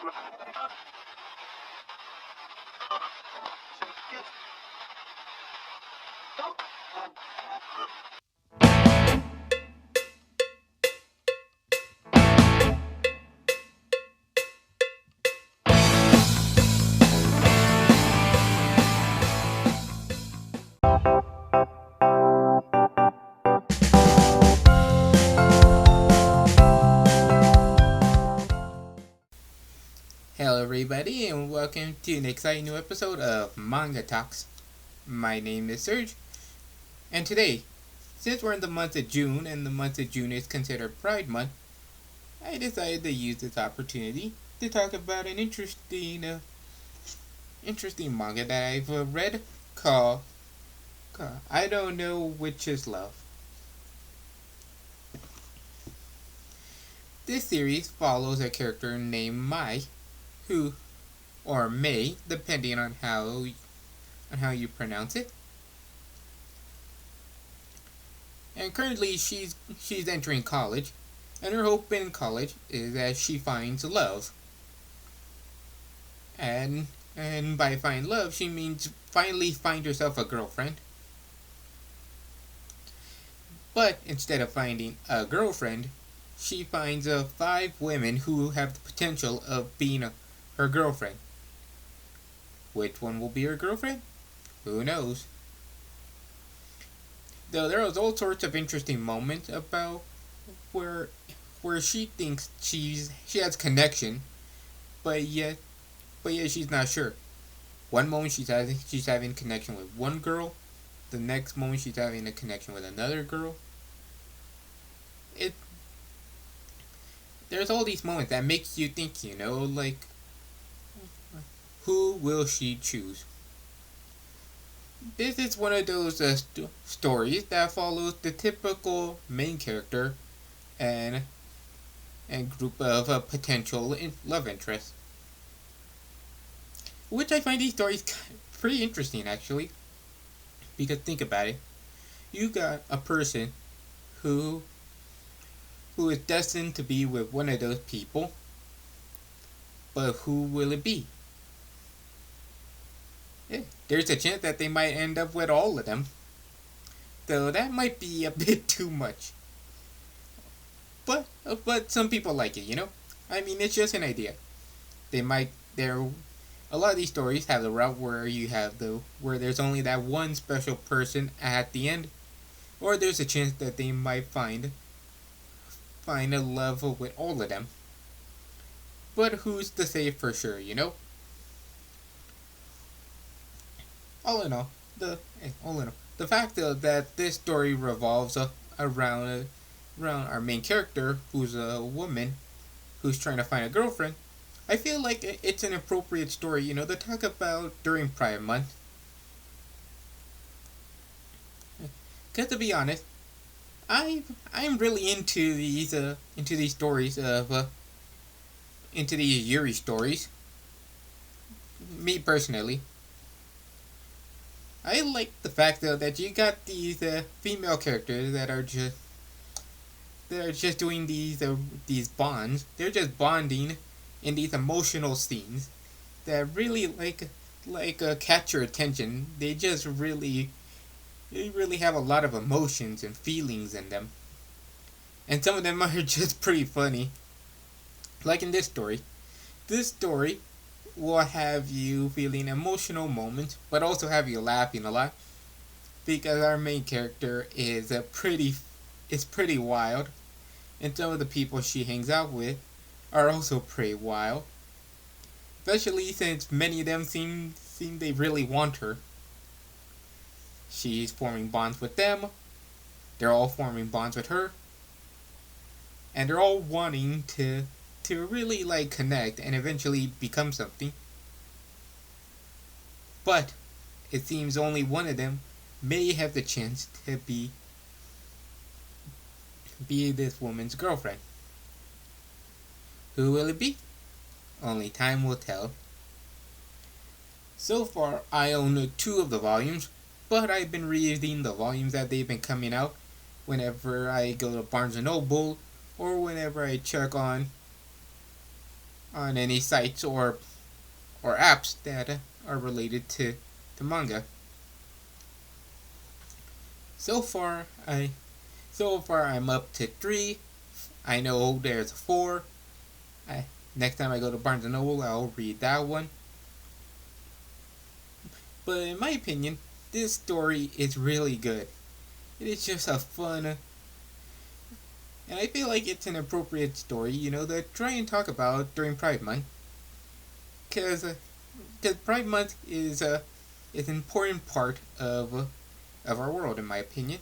Hello everybody and welcome to an exciting new episode of Manga Talks. My name is Serg, and today, since we're in the month of June and the month of June is considered Pride Month, I decided to use this opportunity to talk about an interesting manga that I've read called I Don't Know Which Is Love. This series follows a character named Mai, who, or May, depending on how you pronounce it. And currently she's entering college, and her hope in college is that she finds love. And by find love, she means finally find herself a girlfriend. But instead of finding a girlfriend, she finds 5 women who have the potential of being her girlfriend. Which one will be her girlfriend? Who knows? Though there was all sorts of interesting moments about where she thinks she has connection, but yet she's not sure. One moment she's having connection with one girl, the next moment she's having a connection with another girl. There's all these moments that makes you think, like, who will she choose? This is one of those stories that follows the typical main character and group of potential love interests. Which I find these stories pretty interesting, actually. Because think about it. You got a person who is destined to be with one of those people, but who will it be? There's a chance that they might end up with all of them, though that might be a bit too much. But some people like it, I mean, it's just an idea. A lot of these stories have the route where where there's only that one special person at the end, or there's a chance that they might find a love with all of them. But who's to say for sure, All in all, the fact that this story revolves around our main character, who's a woman who's trying to find a girlfriend, I feel like it's an appropriate story, to talk about during Pride Month. Because to be honest, I'm really into these stories into these yuri stories. Me personally, I like the fact though that you got these female characters that are just doing these bonds. They're just bonding in these emotional scenes that really catch your attention. They really have a lot of emotions and feelings in them. And some of them are just pretty funny. Like in this story. This story will have you feeling emotional moments, but also have you laughing a lot. Because our main character is pretty wild. And some of the people she hangs out with are also pretty wild. Especially since many of them seem they really want her. She's forming bonds with them. They're all forming bonds with her. And they're all wanting to really connect and eventually become something. But it seems only one of them may have the chance to be this woman's girlfriend. Who will it be? Only time will tell. So far, I own 2 of the volumes, but I've been reading the volumes that they've been coming out whenever I go to Barnes & Noble or whenever I check on on any sites or apps that are related to manga. So far, I'm up to 3. I know there's 4. Next time I go to Barnes and Noble, I'll read that one. But in my opinion, this story is really good. It is just a fun, and I feel like it's an appropriate story, to try and talk about during Pride Month. Because Pride Month is an important part of our world, in my opinion.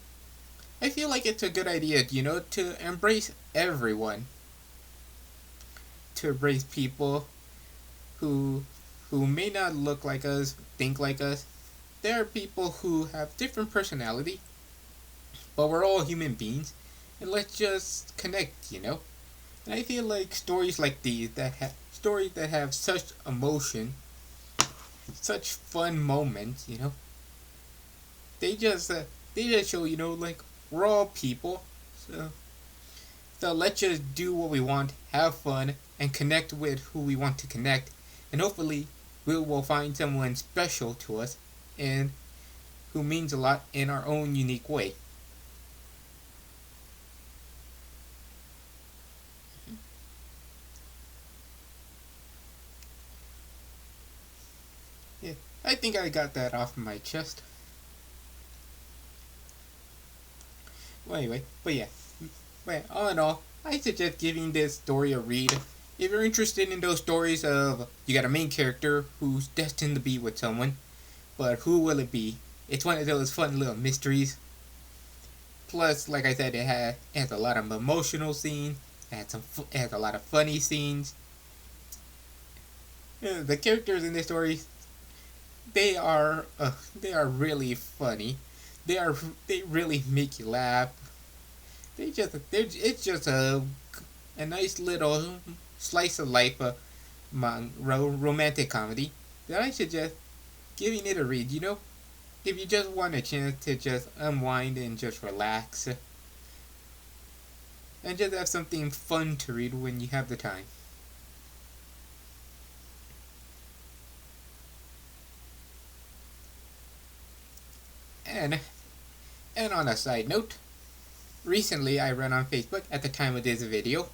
I feel like it's a good idea, to embrace everyone. To embrace people who may not look like us, think like us. There are people who have different personality, but we're all human beings, and let's just connect, And I feel like stories like these stories that have such emotion, such fun moments, they just show, like we're all people, so let's just do what we want, have fun, and connect with who we want to connect, and hopefully we will find someone special to us and who means a lot in our own unique way. Yeah, I think I got that off my chest. Well, anyway, but yeah. But all in all, I suggest giving this story a read. If you're interested in those stories of you got a main character who's destined to be with someone, but who will it be? It's one of those fun little mysteries. Plus, like I said, it has a lot of emotional scenes. It has a lot of funny scenes. The characters in this story, they are really funny. They really make you laugh. It's just a nice little slice of life romantic comedy that I suggest giving it a read. If you just want a chance to just unwind and just relax, and just have something fun to read when you have the time. And on a side note, recently I ran on Facebook at the time of this video.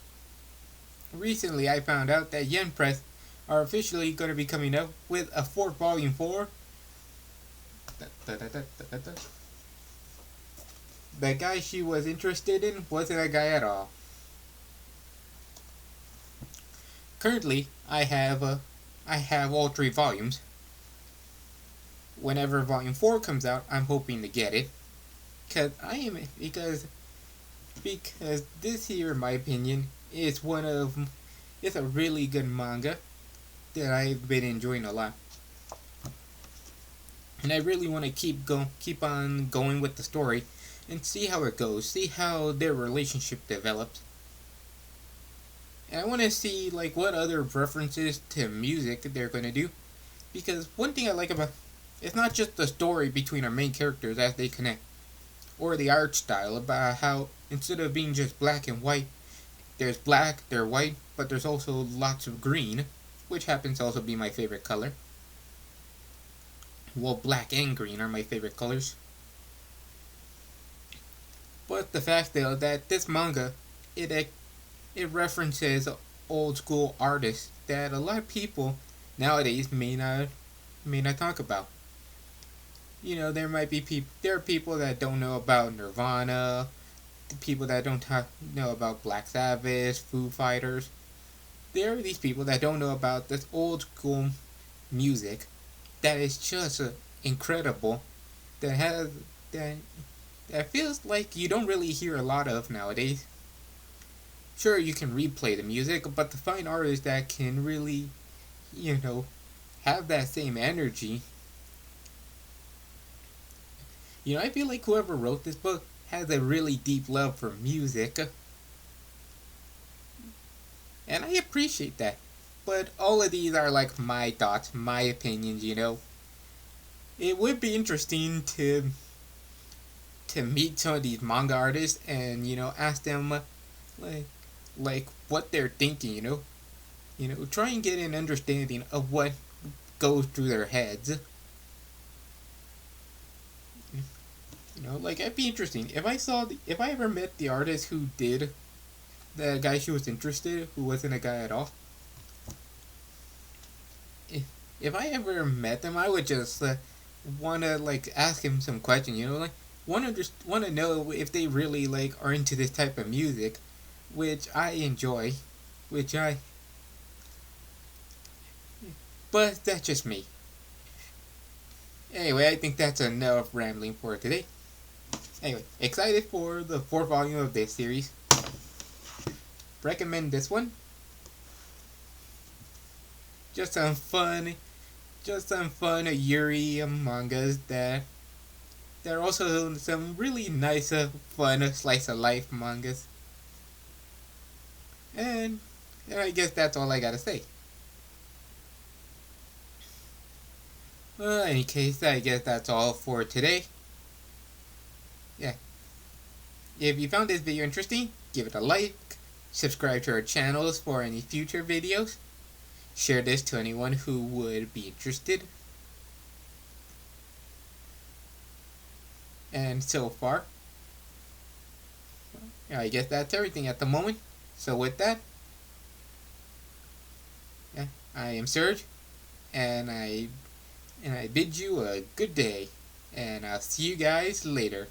Recently I found out that Yen Press are officially going to be coming up with a 4th volume for the guy she was interested in wasn't a guy at all. Currently, I have all 3 volumes. Whenever volume 4 comes out, I'm hoping to get it, because this here, in my opinion, is it's a really good manga that I've been enjoying a lot. And I really want to keep on going with the story and see how it goes, see how their relationship develops. And I want to see like what other references to music they're going to do, because one thing I like about it's not just the story between our main characters as they connect, or the art style about how instead of being just black and white, there's black, there's white, but there's also lots of green, which happens to also be my favorite color. Well, black and green are my favorite colors. But the fact though that this manga, it references old school artists that a lot of people nowadays may not talk about. There are people that don't know about Nirvana, people that don't know about Black Sabbath, Foo Fighters. There are these people that don't know about this old school music that is just incredible, that feels like you don't really hear a lot of nowadays. Sure, you can replay the music, but to find artists that can really, have that same energy. I feel like whoever wrote this book has a really deep love for music. And I appreciate that. But all of these are like my thoughts, my opinions, It would be interesting to meet some of these manga artists and, ask them like what they're thinking, try and get an understanding of what goes through their heads. Like it'd be interesting if I ever met the artist who did the guy she was interested, who wasn't a guy at all. If I ever met them, I would just wanna like ask him some questions. Like wanna know if they really like are into this type of music, which I enjoy, which I. But that's just me. Anyway, I think that's enough rambling for today. Anyway, excited for the fourth volume of this series. Recommend this one. Just some fun yuri mangas that there are also some really nice, fun slice of life mangas. And I guess that's all I gotta say. Well, in any case, I guess that's all for today. Yeah. If you found this video interesting, give it a like, subscribe to our channels for any future videos, share this to anyone who would be interested. And so far, I guess that's everything at the moment. So with that, yeah, I am Serg, and I bid you a good day, and I'll see you guys later.